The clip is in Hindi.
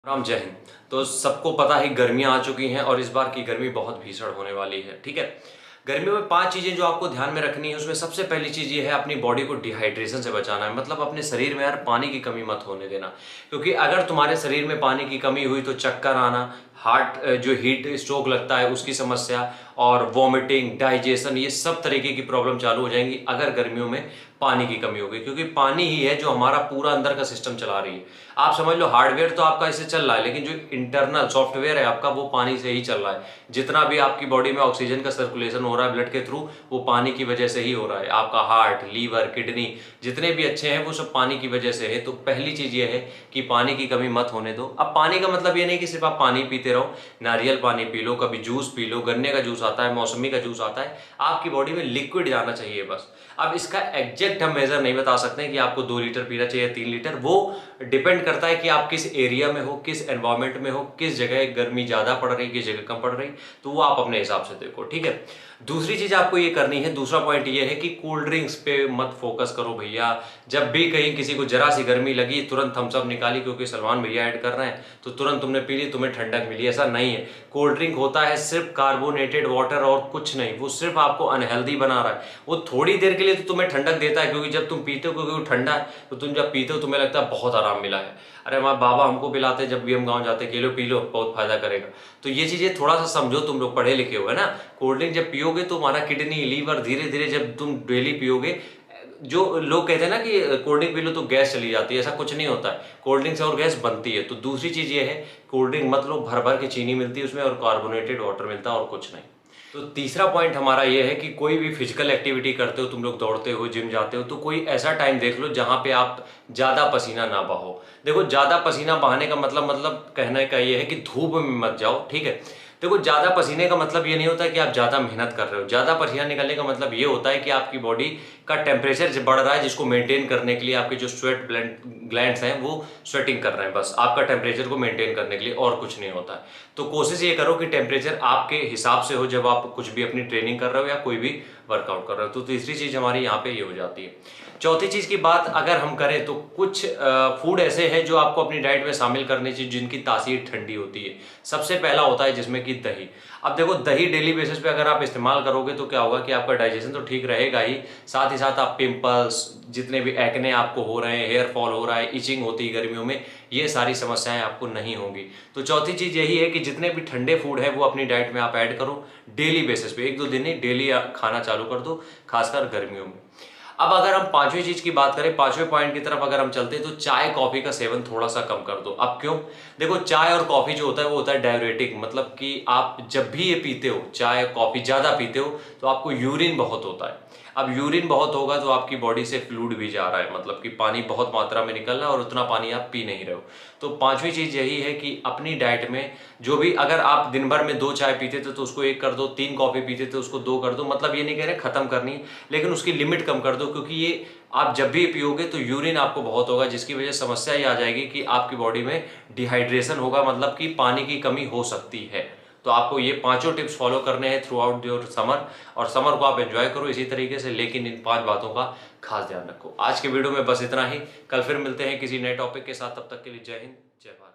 राम जय हिंद। तो सबको पता है गर्मियां आ चुकी हैं और इस बार की गर्मी बहुत भीषण होने वाली है। ठीक है, गर्मियों में 5 चीजें जो आपको ध्यान में रखनी है, उसमें सबसे पहली चीज ये है अपनी बॉडी को डिहाइड्रेशन से बचाना है। मतलब अपने शरीर में यार पानी की कमी मत होने देना, क्योंकि अगर तुम्हारे शरीर में पानी की कमी हुई तो चक्कर आना, हार्ट जो हीट स्ट्रोक लगता है उसकी समस्या, और वॉमिटिंग, डाइजेशन, ये सब तरीके की प्रॉब्लम चालू हो जाएंगी अगर गर्मियों में पानी की कमी होगी। क्योंकि पानी ही है जो हमारा पूरा अंदर का सिस्टम चला रही है। आप समझ लो हार्डवेयर तो आपका इससे चल रहा है, लेकिन जो इंटरनल सॉफ्टवेयर है आपका वो पानी से ही चल रहा है। जितना भी आपकी बॉडी में ऑक्सीजन का सर्कुलेशन हो रहा है ब्लड के थ्रू, वो पानी की वजह से ही हो रहा है। आपका हार्ट, लीवर, किडनी जितने भी अच्छे हैं वो सब पानी की वजह से है। तो पहली चीज ये है कि पानी की कमी मत होने दो। अब पानी का मतलब ये नहीं कि सिर्फ आप पानी पीते रहो, नारियल पानी पी लो, कभी जूस पी लो, गन्ने का जूस आता है, मौसमी का जूस आता है, आपकी बॉडी में लिक्विड जाना चाहिए बस। अब इसका एग्जैक्ट हम मेजर नहीं बता सकते कि आपको 2 लीटर पीना चाहिए, 3 लीटर, वो डिपेंड करता है कि आप किस एरिया में हो, किस एनवायरमेंट में हो, किस जगह गर्मी ज्यादा पड़ रही, किस जगह कम पड़ रही, तो वो आप अपने हिसाब से देखो। ठीक है, दूसरी चीज आपको ये करनी है, दूसरा पॉइंट ये है कि कोल्ड ड्रिंक्स पे मत फोकस करो भैया। जब भी कहीं किसी को जरा सी गर्मी लगी तुरंत थम्स अप निकाली क्योंकि सलमान भैया ऐड कर रहे हैं, तो तुरंत तुमने पी ली, तुम्हें ठंडक मिली। ऐसा नहीं है। कोल्ड ड्रिंक होता है सिर्फ कार्बोनेटेड वाटर और कुछ नहीं। वो सिर्फ आपको अनहेल्दी बना रहा है। वो थोड़ी देर के लिए तो तुम्हें ठंडक देता है, क्योंकि जब तुम पीते हो, क्योंकि वो ठंडा है, तो तुम जब पीते हो तुम्हें लगता है बहुत आराम मिला है। अरे हमारे बाबा हमको पिलाते जब भी हम गाँव जाते, के लो पी लो, बहुत फायदा करेगा। तो ये चीजें थोड़ा सा समझो, तुम लोग पढ़े लिखे हो है ना। कोल्ड ड्रिंक जब पियोगे तो हमारा किडनी, लीवर धीरे धीरे, जब तुम डेली पियोगे, जो लोग कहते हैं ना कि कोल्ड ड्रिंक पी लो तो गैस चली जाती है, ऐसा कुछ नहीं होता है। कोल्ड ड्रिंक से और गैस बनती है। तो दूसरी चीज ये है, कोल्ड ड्रिंक मत लो, भर भर के चीनी मिलती है उसमें और कार्बोनेटेड वाटर मिलता है और कुछ नहीं। तो तीसरा पॉइंट हमारा ये है कि कोई भी फिजिकल एक्टिविटी करते हो, तुम लोग दौड़ते हो, जिम जाते हो, तो कोई ऐसा टाइम देख लो जहां पे आप ज्यादा पसीना ना बहो। देखो ज्यादा पसीना बहाने का मतलब कहने का ये है कि धूप में मत जाओ। ठीक है, देखो ज्यादा पसीने का मतलब ये नहीं होता कि आप ज्यादा मेहनत कर रहे हो। ज्यादा पसीना निकलने का मतलब ये होता है कि आपकी बॉडी का टेम्परेचर बढ़ रहा है, जिसको मेंटेन करने के लिए आपके जो स्वेट ग्लैंड्स हैं वो स्वेटिंग कर रहे हैं, बस आपका टेम्परेचर को मेंटेन करने के लिए, और कुछ नहीं होता है। तो कोशिश ये करो कि टेम्परेचर आपके हिसाब से हो जब आप कुछ भी अपनी ट्रेनिंग कर रहे हो या कोई भी वर्कआउट कर रहे हो। तो तीसरी चीज हमारी यहाँ पे ये हो जाती है। चौथी चीज की बात अगर हम करें तो कुछ फूड ऐसे हैं जो आपको अपनी डाइट में शामिल करने चाहिए जिनकी तासीर ठंडी होती है। सबसे पहला होता है जिसमें कि दही। अब देखो दही डेली बेसिस पे अगर आप इस्तेमाल करोगे तो क्या होगा कि आपका डाइजेशन तो ठीक रहेगा ही, साथ आप पिंपल्स, जितने भी एक्ने आपको हो रहे हैं, हेयर फॉल हो रहा है, इचिंग होती है गर्मियों में, ये सारी समस्याएं आपको नहीं होंगी। तो चौथी चीज यही है कि जितने भी ठंडे फूड है वो अपनी डाइट में आप ऐड करो डेली बेसिस पे, 1-2 दिन नहीं, डेली खाना चालू कर दो, खासकर गर्मियों में। अब अगर हम पांचवी चीज की बात करें, पांचवें पॉइंट की तरफ अगर हम चलते हैं, तो चाय कॉफी का सेवन थोड़ा सा कम कर दो। अब क्यों? देखो चाय और कॉफी जो होता है वो होता है डाययूरेटिक, मतलब कि आप जब भी ये पीते हो, चाय कॉफी ज्यादा पीते हो, तो आपको यूरिन बहुत होता है। अब यूरिन बहुत होगा तो आपकी बॉडी से फ्लूइड भी जा रहा है, मतलब कि पानी बहुत मात्रा में निकल रहा है और उतना पानी आप पी नहीं रहे हो। तो पांचवी चीज यही है कि अपनी डाइट में जो भी, अगर आप दिन भर में 2 चाय पीते थे तो उसको 1 कर दो, 3 कॉफी पीते थे उसको 2 कर दो। मतलब ये नहीं कह रहे खत्म करनी, लेकिन उसकी लिमिट कम कर दो, क्योंकि ये आप जब भी पियोगे तो यूरिन आपको बहुत होगा, जिसकी वजह से समस्या ये आ जाएगी कि आपकी बॉडी में डिहाइड्रेशन होगा, मतलब कि पानी की कमी हो सकती है। तो आपको ये पांचों टिप्स फॉलो करने हैं थ्रू आउट योर समर, और समर को आप एंजॉय करो इसी तरीके से, लेकिन इन 5 बातों का खास ध्यान रखो। आज के वीडियो में बस इतना ही, कल फिर मिलते हैं किसी नए टॉपिक के साथ। तब तक के लिए जय हिंद, जय भारत।